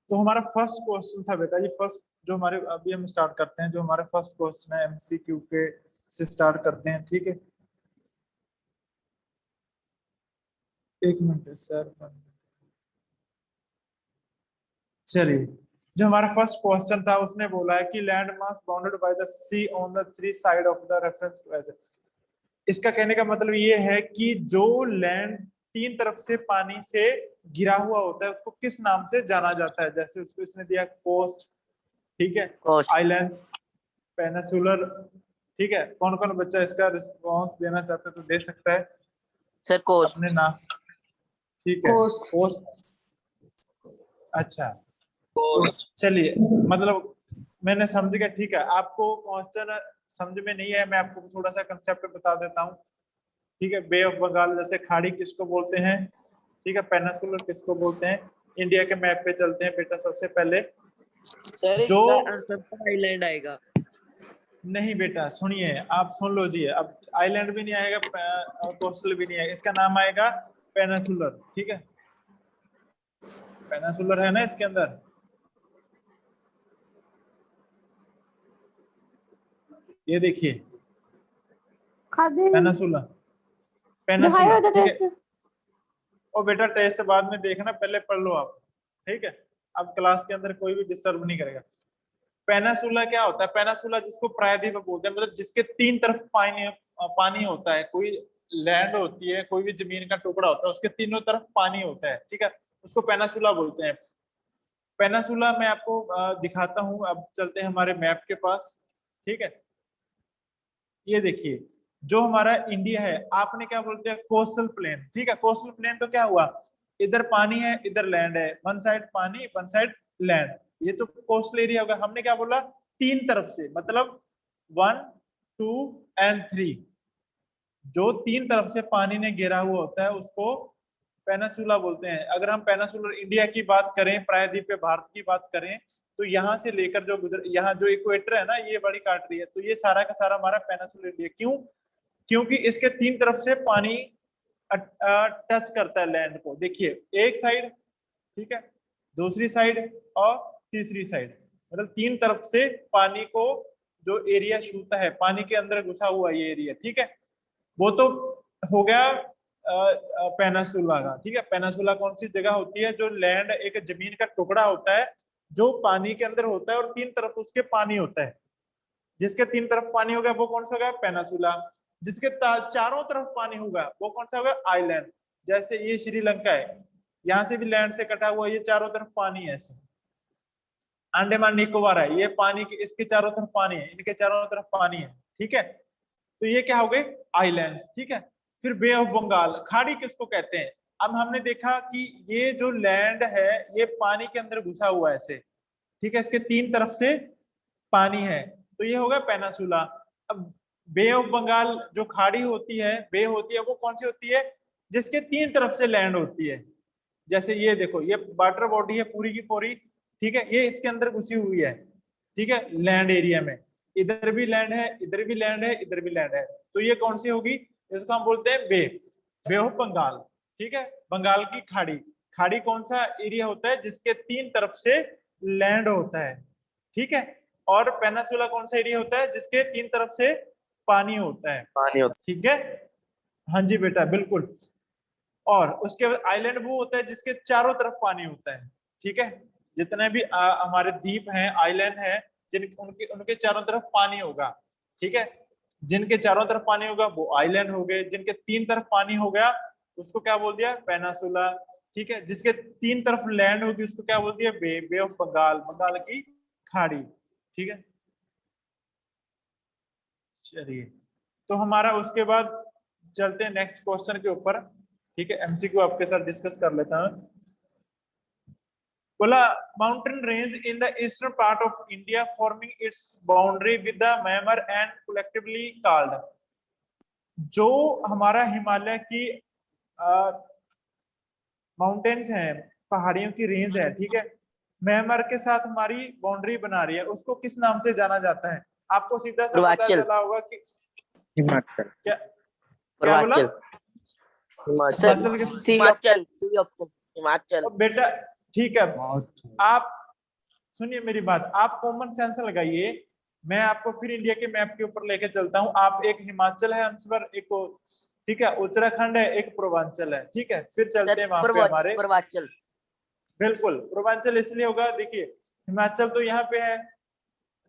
तो हमारा first question था बेटा, ये फर्स्ट जो हमारे, अभी हम स्टार्ट करते हैं, जो हमारे फर्स्ट क्वेश्चन है एमसीक्यू के से स्टार्ट करते हैं, ठीक है। एक मिनट सर, चलिए। जो हमारा फर्स्ट क्वेश्चन था उसने बोला है कि land mass bounded by the sea on the three side of the reference to as. इसका कहने का मतलब ये है कि जो लैंड तीन तरफ से पानी से घिरा हुआ होता है उसको किस नाम से जाना जाता है। जैसे उसको इसने दिया कोस्ट, ठीक है, कोस्ट। आइलैंड्स, पेनिसुलर, ठीक है। कौन कौन बच्चा इसका रिस्पॉन्स देना चाहता है तो दे सकता है सर कोस्ट। अपने नाम, ठीक है, कोस्ट। अच्छा, तो चलिए, मतलब मैंने समझ गया, ठीक है। आपको क्वेश्चन समझ में नहीं है, मैं आपको थोड़ा सा कंसेप्ट बता देता हूँ, ठीक है। बे ऑफ बंगाल जैसे खाड़ी किसको बोलते हैं, ठीक है। पेनिसुलर किसको बोलते हैं। इंडिया के मैप पे चलते हैं बेटा। सबसे पहले सर जो, इसका आंसर आइलैंड आएगा। नहीं बेटा सुनिए, आप सुन लो जी। अब आइलैंड भी नहीं आएगा, कोस्टल भी नहीं आएगा, इसका नाम आएगा पेनिसुलर, ठीक है। पेनिसुलर है ना इसके अंदर, ये देखिए पेनिसुलर, पेनिसुलर, ठीक है। और बेटा टेस्ट बाद में देखना, पहले पढ़ लो आप, ठीक है। अब क्लास के अंदर कोई भी डिस्टर्ब नहीं करेगा। पेनिसुला क्या होता है, पेनिसुला जिसको प्रायद्वीप बोलते हैं, मतलब जिसके तीन तरफ पानी पानी होता है। कोई लैंड होती है, कोई भी जमीन का टुकड़ा होता है, उसके तीनों तरफ पानी होता है, ठीक है, उसको पेनिसुला बोलते हैं। पेनिसुला मैं आपको दिखाता हूँ। अब चलते हैं हमारे मैप के पास, ठीक है। ये देखिए, जो हमारा इंडिया है, आपने क्या बोलते हैं, कोस्टल प्लेन, ठीक है। कोस्टल प्लेन तो क्या हुआ, इधर पानी है इधर लैंड है, वन साइड पानी वन साइड लैंड, ये तो कोस्टल एरिया होगा। हमने क्या बोला, तीन तरफ से, मतलब 1 2 एंड 3, जो तीन तरफ से पानी ने घेरा हुआ होता है उसको पेनिसुला बोलते हैं। अगर हम पेनिसुलर इंडिया की बात करें, प्रायद्वीपीय भारत की बात करें, तो यहाँ से लेकर जो गुजर, यहाँ जो इक्वेटर है ना, ये बड़ी काट रही है, तो ये सारा का सारा हमारा पेनिसुलर इंडिया। क्यों, क्योंकि इसके तीन तरफ से पानी टच करता है लैंड को। देखिए, एक साइड, ठीक है, दूसरी साइड और तीसरी साइड, मतलब तीन तरफ से पानी को जो एरिया छूता है, पानी के अंदर घुसा हुआ ये एरिया, ठीक है। वो तो हो गया पेनिसुला का, ठीक है। पेनिसुला कौन सी जगह होती है, जो लैंड एक जमीन का टुकड़ा होता है जो पानी के अंदर होता है और तीन तरफ उसके पानी होता है। जिसके तीन तरफ पानी होगा वो कौन सा होगा, पेनिसुला। जिसके चारों तरफ पानी होगा वो कौन सा होगा, आइलैंड। जैसे ये श्रीलंका है, यहाँ से भी लैंड से कटा हुआ, ये चारों तरफ पानी है। ऐसे अंडमान निकोबार है, ये पानी के, इसके चारों तरफ पानी है, इनके चारों तरफ पानी है, ठीक है। तो ये क्या हो गए, आइलैंड्स, ठीक है। फिर बे ऑफ बंगाल, खाड़ी किसको कहते हैं। अब हमने देखा कि ये जो लैंड है ये पानी के अंदर घुसा हुआ है ऐसे, ठीक है, इसके तीन तरफ से पानी है, तो ये होगा पेनिसुला। अब बे ऑफ बंगाल जो खाड़ी होती है, बे होती है, वो कौन सी होती है, जिसके तीन तरफ से लैंड होती है। जैसे ये देखो, ये वाटर बॉडी है पूरी की पूरी, ठीक है, ये इसके अंदर घुसी हुई है, ठीक है, लैंड एरिया में। इधर भी लैंड है, इधर भी लैंड है, इधर भी लैंड है, तो ये कौन सी होगी, इसको हम बोलते हैं बे, बे ऑफ बंगाल, ठीक है। बंगाल की खाड़ी, खाड़ी कौन सा एरिया होता है, जिसके तीन तरफ से लैंड होता है, ठीक है। और पेनिसुला कौन सा एरिया होता है, जिसके तीन तरफ से पानी होता है, पानी होता ठीक है। हाँ जी बेटा, बिल्कुल। और उसके बाद आइलैंड वो होता है जिसके चारों तरफ पानी होता है, ठीक है। जितने भी हमारे द्वीप हैं, आइलैंड है, जिन उनके उनके चारों तरफ पानी होगा, ठीक है। जिनके चारों तरफ पानी होगा वो आइलैंड हो गए, जिनके तीन तरफ पानी हो गया उसको क्या बोल दिया, पेनिसुला, ठीक है। जिसके तीन तरफ लैंड होगी उसको क्या बोल दिया, बे, बे ऑफ बंगाल, बंगाल की खाड़ी, ठीक है। चलिए, तो हमारा उसके बाद चलते हैं नेक्स्ट क्वेश्चन के ऊपर, ठीक है। एमसीक्यू आपके साथ डिस्कस कर लेता हूं। बोला, mountain range in the eastern part of India forming it's boundary with the Myanmar and collectively called. जो हमारा हिमालय की माउंटेन्स हैं, पहाड़ियों की रेंज है, ठीक है, म्यांमार के साथ हमारी बाउंड्री बना रही है, उसको किस नाम से जाना जाता है। आपको सीधा सा पता पूर्वांचल। चला होगा कि हिमाचल। क्या, क्या बोला, हिमाचल। हिमाचल के, C option, C option, Himachal. बेटा ठीक है, आप सुनिए मेरी बात, आप कॉमन सेंस लगाइए, मैं आपको फिर इंडिया के मैप के ऊपर लेके चलता हूँ। आप एक हिमाचल है आंसर, एक ठीक है उत्तराखंड है, एक पूर्वांचल है, ठीक है, फिर चलते हैं वहां पे हमारे। पूर्वांचल। बिल्कुल पूर्वांचल इसलिए होगा, देखिए हिमाचल तो यहाँ पे है,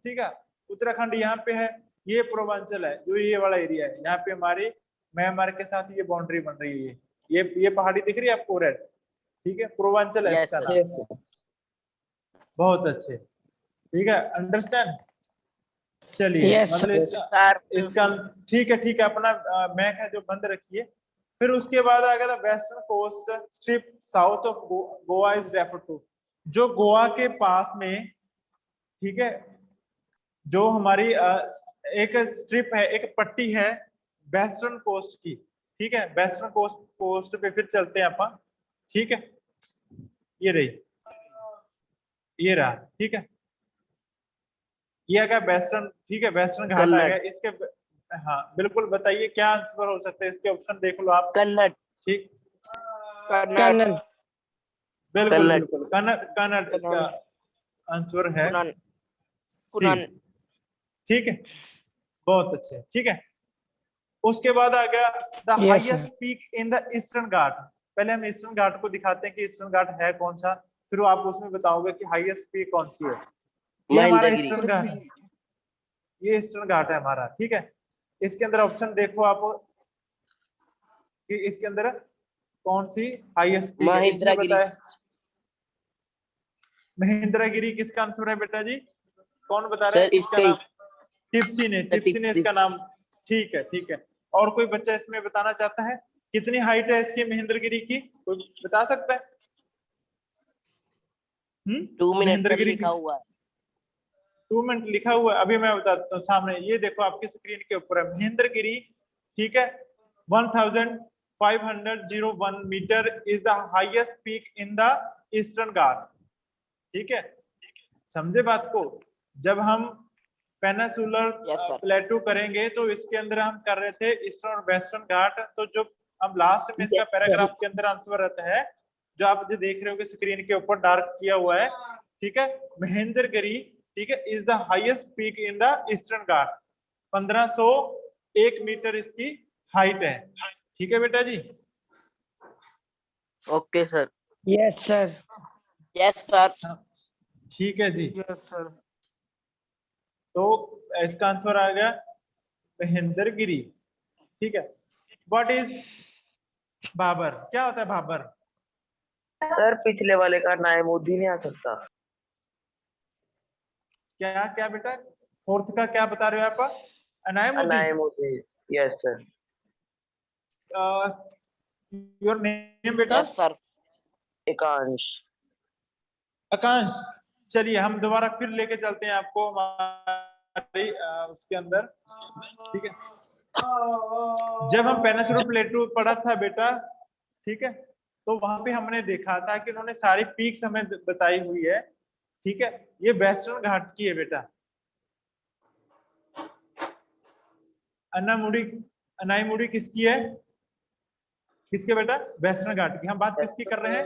ठीक है, उत्तराखंड यहाँ पे है, ये पूर्वांचल है, जो ये वाला एरिया है, यहाँ पे हमारी म्यांमार के साथ ये बाउंड्री बन रही है, ये पहाड़ी दिख रही है आपको रेड, ठीक है, पूर्वांचल है इसका नाम। बहुत अच्छे, ठीक है, अंडरस्टैंड। चलिए मतलब इसका ठीक है अपना मैक है जो बंद रखिए। फिर उसके बाद आ गया western coast strip south of Goa is refer to, जो गोवा के पास में, ठीक है, जो हमारी एक स्ट्रिप है, एक पट्टी है वेस्टर्न कोस्ट की, ठीक है, वेस्टर्न कोस्ट पे फिर चलते हैं अपन, ठीक है, ये रही, ये रहा, ठीक है, ये आ गया वेस्टर्न, ठीक है, वेस्टर्न घाट आ गया इसके। हाँ बिल्कुल, बताइए क्या आंसर हो सकता है इसके, ऑप्शन देख लो आप। कन्नड़। ठीक, कन्नड़। बिल्कुल बिल्कुल, कन्नड़ इसका आंसर है सी, ठीक है, बहुत अच्छे, ठीक है। उसके बाद आ गया the highest peak in the Eastern Ghat. पहले हम ईस्टर्न घाट को दिखाते हैं कि ईस्टर्न घाट है कौन सा, फिर आप उसमें बताओगे कि हाईएस्ट पीक कौन सी है। ये हमारा ईस्टर्न घाट, ये ईस्टर्न घाट है हमारा, ठीक है। इसके अंदर ऑप्शन देखो आप कि इसके अंदर कौन सी हाईएस्ट पीक है, इसमें बताया महेंद्रगिरी किसका आंसर है बेटा जी, कौन बता रहे हैं इसका नाम? टिप्सी ने, टिप्सी ने इसका नाम, ठीक है ठीक है। और कोई बच्चा इसमें बताना चाहता है कितनी हाइट है इसकी महेंद्रगिरी की, कोई बता सकता है? 2 मिनट महेंद्रगिरी लिखा हुआ है, 2 मिनट लिखा हुआ है, अभी मैं बताता हूँ सामने, ये देखो आपकी स्क्रीन के ऊपर है महेंद्रगिरी, ठीक है, 1501 metre is the highest peak in the Eastern Ghat, ठीक है, समझे बात को। जब हम पेनिसुलर प्लेटू करेंगे तो इसके अंदर हम कर रहे थे ईस्टर्न और वेस्टर्न घाट, तो जो हम लास्ट में इसका पैराग्राफ के अंदर आंसर रहता है, जो आप जो देख रहे हो स्क्रीन के ऊपर डार्क किया हुआ है, ठीक है, महेंद्रगिरी, ठीक है, is the highest peak in the Eastern Ghat, 1501 metre इसकी हाइट है, ठीक है बेटा जी। Okay sir, yes sir, yes sir, ठीक है जी, यस सर। तो इसका आंसर आ गया महेंद्रगिरी, ठीक है। व्हाट इज बाबर, क्या होता है बाबर? सर पिछले वाले का नाइमुद्दीन नहीं आ सकता। क्या क्या बेटा, फोर्थ का क्या बता रहे हो आप? नाइमुद्दीन, यस सर। योर नेम बेटा? यस सर, एकांश। आकांश, चलिए हम दोबारा फिर लेके चलते हैं आपको हमारी उसके अंदर, ठीक है। जब हम पेनिसुलर प्लेटू पढ़ा था बेटा, ठीक है, तो वहां पे हमने देखा था कि उन्होंने सारी पीक्स हमें बताई हुई है, ठीक है, ये वेस्टर्न घाट की है बेटा। अनाईमुड़ी किसकी है, किसके बेटा? वेस्टर्न घाट की। हम बात किसकी कर रहे हैं?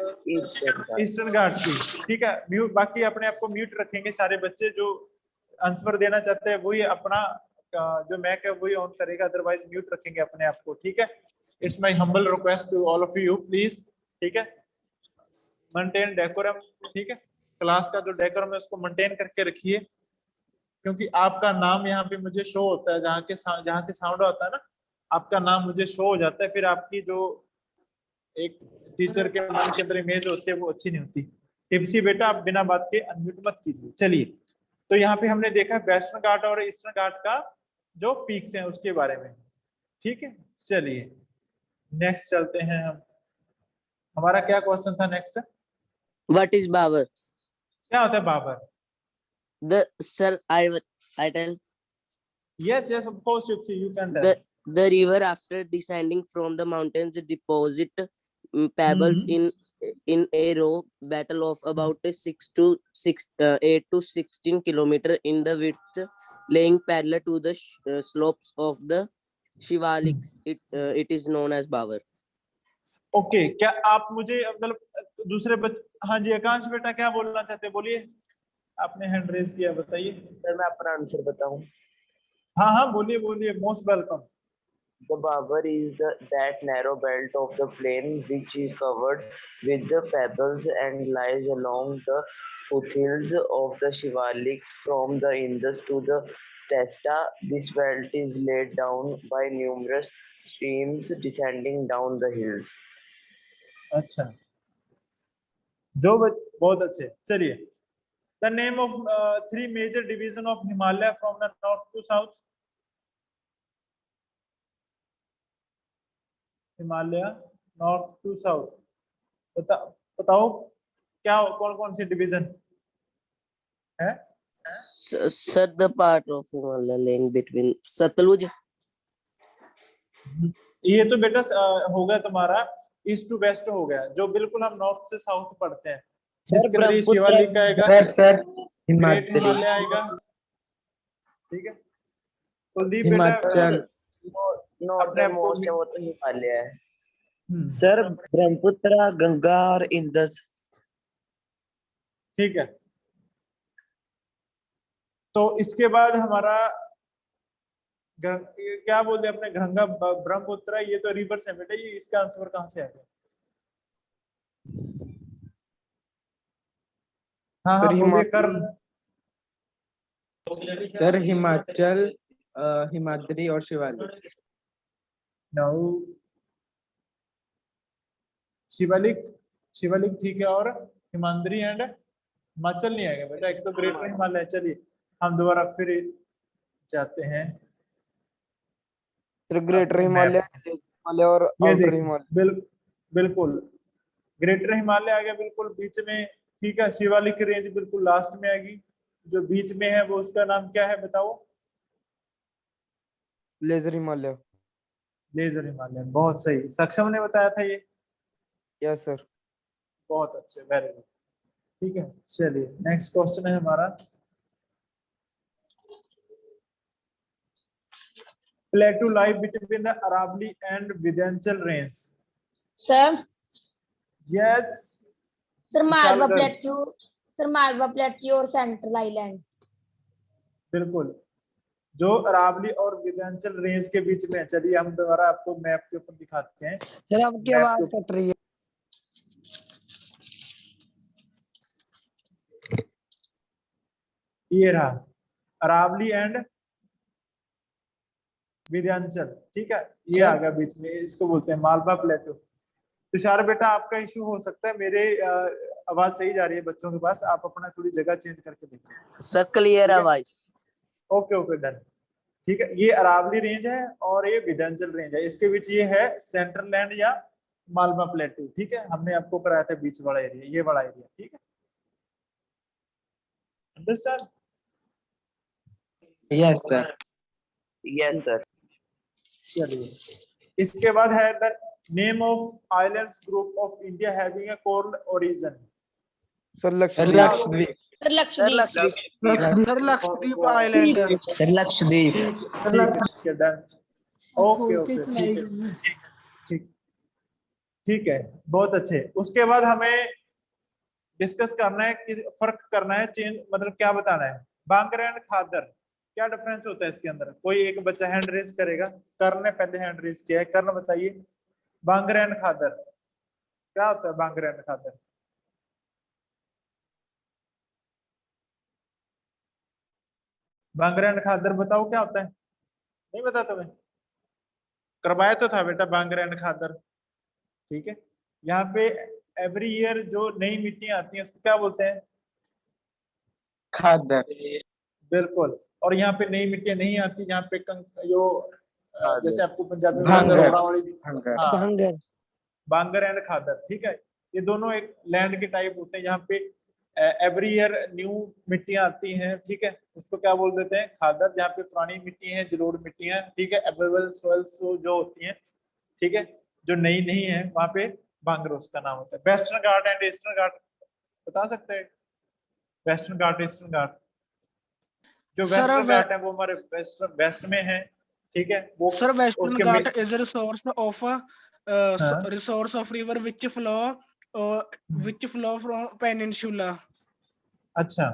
ईस्टर्न घाट की, ठीक है। म्यूट, बाकी अपने आप को म्यूट रखेंगे सारे बच्चे, जो आंसर देना चाहते हैं वही अपना जो मैक है वही ऑन करेगा, अदरवाइज म्यूट रखेंगे अपने आप को, ठीक है। It's my humble request to all of you please, ठीक है, मेंटेन डेकोरम, ठीक है, क्लास का जो डेकोरम है उसको मेंटेन करके रखिए, क्योंकि आपका नाम यहाँ पे मुझे शो होता है, जहाँ से साउंड आता है ना, आपका नाम मुझे शो हो जाता है, फिर आपकी जो एक टीचर के मन के अंदर इमेज होती है वो अच्छी नहीं होती। टिप्सी बेटा आप बिना बात के अनम्यूट मत कीजिए। चलिए, तो यहाँ पे हमने देखा वेस्टर्न घाट और ईस्टर्न घाट का जो पीक्स हैं उसके बारे में, ठीक है। चलिए नेक्स्ट चलते हैं हम, हमारा क्या क्वेश्चन था नेक्स्ट? What is Babar? क्या होता है Babur? Sir I tell. Yes, of course, Gypsy, you can tell. The river after descending from the mountains deposit pebbles in a row battle of about 8 to 16 kilometer in the width, laying parallel to the slopes of the Shivaliks. It is known as Babar. Okay, क्या आप मुझे मतलब दूसरे हाँ जी आकांश बेटा क्या बोलना चाहते हैं, बोलिए। आपने हैंड रेज किया, बताइए। सर मैं अपना आंसर बताऊं? हाँ हाँ बोलिए बोलिए, most welcome. The Babar is that narrow belt of the plain which is covered with the pebbles and lies along the foothills of the Shivalik from the Indus to the Testa. This belt is laid down by numerous streams descending down the hills. अच्छा, बहुत अच्छे। चलिए, the name of 3 major division of Himalaya from the north to south. Himalaya north to south, बताओ क्या, कौन कौन सी division है? Sir, the part of Himalaya lying between Satluj. ये तो बेटा हो गया तुम्हारा ईस्ट टू वेस्ट हो गया, जो बिल्कुल हम नॉर्थ से साउथ पढ़ते हैं, जिसके अंदर शिवालिक आएगा, ग्रेट हिमालय आएगा, ठीक है। कुलदीप बेटा हिमाचल नॉर्दर्न मोस्ट है वो तो हिमालय है। सर ब्रह्मपुत्र, गंगा और इंदस। ठीक है, तो इसके बाद हमारा क्या बोलते हैं अपने, गंगा ब्रह्मपुत्र, ये तो रिवर से बेटा, ये इसका आंसर कहां से आएगा? हाँ हाँ बोलिए कर्ण। सर हिमाचल, हिमाद्री और शिवालिक। नो, शिवालिक, शिवालिक ठीक है, और हिमाद्री एंड हिमाचल नहीं आएगा बेटा, एक तो ग्रेटर हिमालय। चलिए हम दोबारा फिर जाते हैं, सर ग्रेटर हिमालय, हिमालय और ये आउटर हिमालय। बिल्कुल ग्रेटर हिमालय आ गया बिल्कुल बीच में, ठीक है। शिवालिक की रेंज बिल्कुल लास्ट में आएगी, जो बीच में है वो उसका नाम क्या है बताओ? लेजर हिमालय। लेजर हिमालय, बहुत सही, सक्षम ने बताया था ये। Yes sir. बहुत अच्छे, वेरी गुड, ठीक है। चलिए नेक्स्ट क्वेश्चन है हमारा, plateau lie between the Aravalli and Vindhyachal range. Sir yes sir Malwa plateau, sir Malwa plateau और सेंट्रल आइलैंड। बिल्कुल, जो अरावली और विंध्याचल रेंज के बीच में है। चलिए हम दोबारा आपको मैप के ऊपर दिखाते हैं। सर आपकी आवाज कट रही है। ये रहा अरावली एंड विंध्याचल, ठीक है, ये आ गया बीच में, इसको बोलते हैं मालवा प्लेटू। तुषार बेटा आपका इश्यू हो सकता है, मेरे आवाज सही जा रही है बच्चों के पास, आप अपना थोड़ी जगह चेंज करके देखिए। सर क्लियर आवाज। ओके ओके डन, ठीक है। ये अरावली रेंज है और ये विंध्याचल रेंज है, इसके बीच ये है सेंट्रल लैंड या मालवा प्लेटू, ठीक है। हमने आपको कराया था बीच वाला एरिया, ये वाला एरिया, ठीक है। Understand? Yes sir. Yes sir. चलिए, इसके बाद है the name of islands group of India having a coral origin. Sir Lakshadweep. Lakshadweep. Sir Lakshadweep. Sir Lakshadweep island. Sir Lakshadweep. ठीक है डन, ओके ओके ठीक है, ठीक ठीक है, बहुत अच्छे। उसके बाद हमें डिस्कस करना है कि फर्क करना है, चेंज मतलब क्या बताना है। बांगर एंड खादर, क्या डिफरेंस होता है इसके अंदर? कोई एक बच्चा हैंड रेज करेगा, कर्ण ने पहले हैंड रेज किया है, कर्ण बताइए बांगर एंड खादर क्या होता है? बांगर एंड खादर, बांगर एंड खादर बताओ क्या होता है? नहीं पता तुम्हें? करवाया तो था बेटा बांगर एंड खादर, ठीक है। यहाँ पे एवरी ईयर जो नई मिट्टियां आती हैं उसको क्या बोलते हैं? खादर। बिल्कुल, और यहाँ पे नई मिट्टियां नहीं आती, यहाँ पे जो जैसे आपको पंजाबी में भांगर। हाँ, बांगर एंड खादर, ठीक है। ये दोनों एक लैंड के टाइप होते हैं, यहाँ पे एवरी ईयर न्यू मिट्टियां आती हैं, ठीक है, उसको क्या बोल देते हैं? खादर। जहाँ पे पुरानी मिट्टी है, जलोढ़ मिट्टियां, ठीक है, एवेबल सॉइल्स जो होती हैं, ठीक है, जो नई नहीं है, वहां पे बांगर उसका नाम होता है। वेस्टर्न घाट एंड ईस्टर्न घाट बता सकते हैं? वेस्टर्न घाट, ईस्टर्न घाट। जो वेस्टर्न घाट है वो हमारे वेस्ट में है, ठीक है। वो सर वेस्टर्न उसके घाट is a resource of river which flow from peninsula। अच्छा,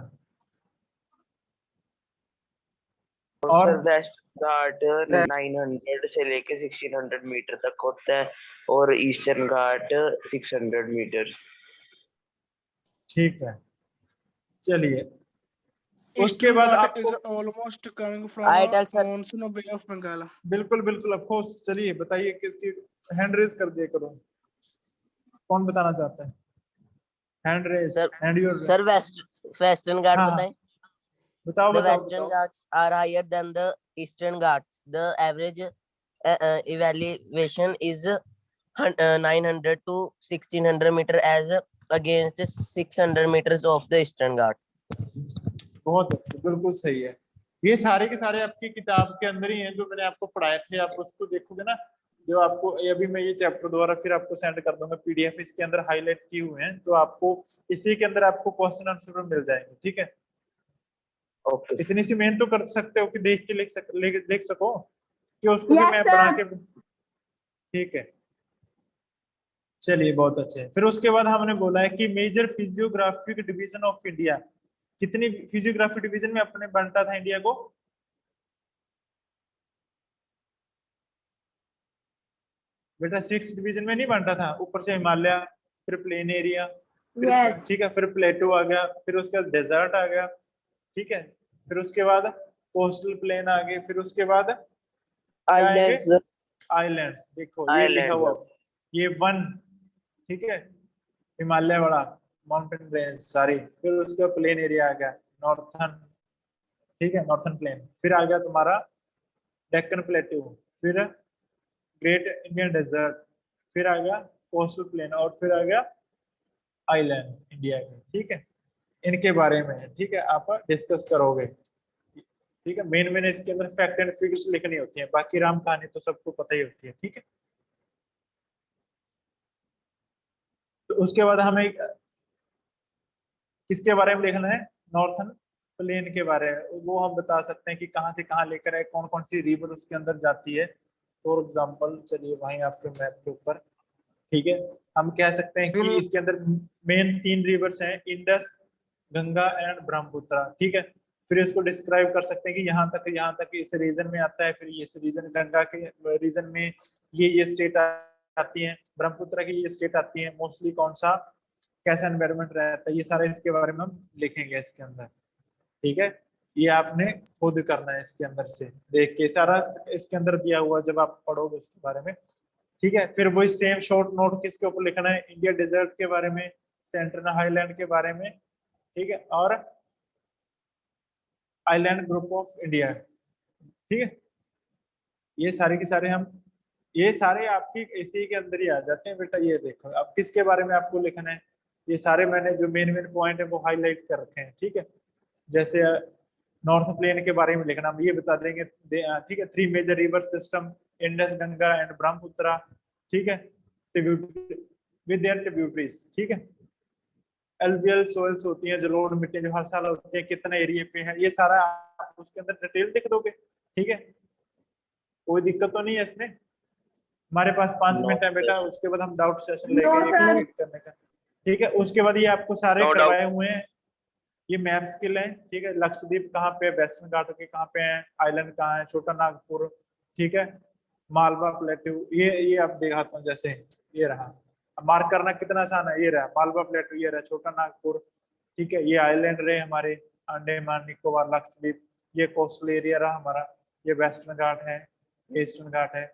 और सर वेस्ट घाट 900 से लेके 1600 मीटर तक होता है और ईस्टर्न घाट 600 मीटर। ठीक है, चलिए उसके Eastern बाद Ghat आपको is almost coming from I a tell sir. monsoon of Bay of Bengal. बिल्कुल बिल्कुल अफकोर्स, चलिए बताइए किसकी हैंड रेज कर दिया करो, कौन बताना चाहता है? Hand raise, Sir, hand your, sir, Western Ghats हाँ हाँ बताएं. बताओ The बताओ Western बताओ। Ghats are higher than the Eastern Ghats. The average elevation is 900 to 1600 meter as against 600 meters of the Eastern Ghat. बहुत अच्छे, बिल्कुल सही है। ये सारे के सारे आपकी किताब के अंदर ही हैं जो मैंने आपको पढ़ाए थे, आप उसको देखोगे ना, जो आपको अभी मैं ये चैप्टर दोबारा फिर आपको सेंड कर दूंगा पीडीएफ, इसके अंदर हाईलाइट किए हुए हैं, तो आपको इसी के अंदर आपको क्वेश्चन आंसर मिल जाएंगे। ठीक है, ओके इतनी सी मेहनत तो कर सकते हो कि देख के लिख सको कि उसको भी Yes, मैं बना sir. के। ठीक है, चलिए बहुत अच्छे। फिर उसके बाद हमने बोला है कि major physiographic division of India, कितनी फिजियोग्राफी डिवीजन में अपने बांटा था इंडिया को? बेटा 6 डिवीजन में नहीं बांटा था, ऊपर से हिमालय, फिर प्लेन एरिया, फिर Yes. ठीक है, फिर प्लेटो आ गया, फिर उसके बाद डेजर्ट आ गया, ठीक है, फिर उसके बाद कोस्टल प्लेन आ गए, फिर उसके बाद क्या आएंगे? Islands. आइलैंड्स। देखो ये लिखा आइलैंड हुआ, ये 1, ठीक है, हिमालय वाला माउंटेन रेंज सारी, फिर उसके बाद प्लेन एरिया आ गया नॉर्थन, ठीक है, नॉर्थन प्लेन, फिर आ गया तुम्हारा डेक्कन प्लेट्यू, फिर ग्रेट इंडियन डेजर्ट, फिर आ गया कोस्टल प्लेन, और फिर आ गया आइलैंड इंडिया के। ठीक है, इनके बारे में ठीक है आप डिस्कस करोगे। ठीक है, मेन मेन इसके अंदर फैक्ट एंड फिगर्स लिखनी होती है, बाकी राम कहानी तो सबको पता ही होती है। ठीक है, तो उसके बाद हमें किसके बारे में लिखना है? नॉर्थन प्लेन के बारे में। वो हम बता सकते हैं कि कहाँ से कहाँ लेकर है, कौन कौन सी रिवर उसके अंदर जाती है। फॉर एग्जाम्पल चलिए वहीं आपके मैप के ऊपर, ठीक है, हम कह सकते हैं कि इसके अंदर मेन 3 रिवर्स हैं, इंडस, गंगा एंड ब्रह्मपुत्र। ठीक है, फिर इसको डिस्क्राइब कर सकते हैं कि यहाँ तक इस रीजन में आता है, फिर इस रीजन गंगा के रीजन में ये स्टेट आती है, ब्रह्मपुत्र की ये स्टेट आती है, मोस्टली कौन सा कैसा एनवायरनमेंट रहता है, ये सारे इसके बारे में हम लिखेंगे इसके अंदर। ठीक है, ये आपने खुद करना है इसके अंदर से देख के, सारा इसके अंदर दिया हुआ जब आप पढ़ोगे उसके बारे में। ठीक है, फिर वही सेम शॉर्ट नोट किसके ऊपर लिखना है? इंडिया डेजर्ट के बारे में, सेंट्रल हाईलैंड के बारे में, ठीक है, और आइलैंड ग्रुप ऑफ इंडिया। ठीक है, ये सारे के सारे हम, ये सारे आपकी इसी के अंदर ही आ जाते हैं बेटा। ये देखो अब किसके बारे में आपको लिखना है, ये सारे मैंने जो मेन मेन पॉइंट है वो हाईलाइट कर रखे हैं। ठीक है, जैसे नॉर्थ प्लेन के बारे में लिखना, हम ये बता देंगे। ठीक है, 3 major river system, Indus, Ganga and Brahmaputra. ठीक है, विद देयर ट्रिब्यूटरीज। ठीक है, एलुवियल सोइल्स होती हैं, जलोढ़ मिट्टी जो हर साल होती है, कितना एरिया पे है, ये सारा आप उसके अंदर डिटेल लिख दोगे। ठीक है, कोई दिक्कत तो नहीं है इसमें? हमारे पास 5 मिनट है बेटा, उसके बाद हम डाउट सेशन लेंगे No, ये sir. कंप्लीट करने का। ठीक है, उसके बाद ये आपको सारे No doubt. करवाए हुए हैं, ये मैप स्किल है। ठीक है, लक्षद्वीप कहाँ पे है, वेस्टर्न घाट के कहाँ पे है, आइलैंड कहाँ है, छोटा नागपुर, ठीक है, मालवा प्लेट्यू, ये आप दिखाता हूँ, जैसे ये रहा, अब मार्क करना कितना आसान है, ये रहा मालवा प्लेट्यू, ये रहा छोटा नागपुर। ठीक है, ये आइलैंड रहे हमारे अंडमान निकोबार लक्षद्वीप, ये कोस्टल एरिया रहा हमारा, ये वेस्टर्न घाट है, ये ईस्टर्न घाट है।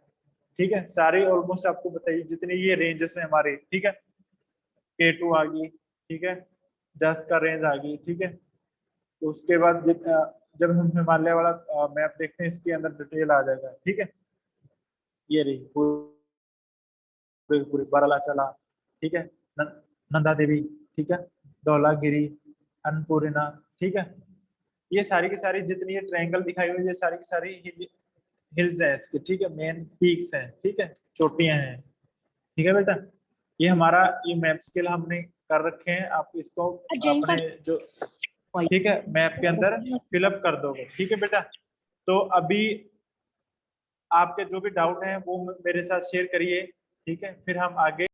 ठीक है, सारी ऑलमोस्ट आपको बताइए जितनी ये रेंजेस हैं हमारे। ठीक है, K2 आ गई, ठीक है, जस का रेंज आ गई। ठीक है, तो उसके बाद जब हम हिमालय वाला मैप देखते हैं इसके अंदर डिटेल आ जाएगा। ठीक है, ये रही पूरी पूरी बारालाचला, ठीक है, नंदा देवी, ठीक है, धौलागिरी, अन्नपूर्णा। ठीक है, ये सारी की सारी जितनी ये ट्रायंगल दिखाई हुई, ये सारी की सारी हिल्स हैं इसके। ठीक है, मेन पीक्स हैं, ठीक है, चोटियां हैं। ठीक है बेटा, ये हमारा ये मैप स्किल हमने कर रखे हैं, आप इसको अपने जो, ठीक है, मैप के अंदर फिलअप कर दोगे। ठीक है बेटा, तो अभी आपके जो भी डाउट हैं वो मेरे साथ शेयर करिए। ठीक है, फिर हम आगे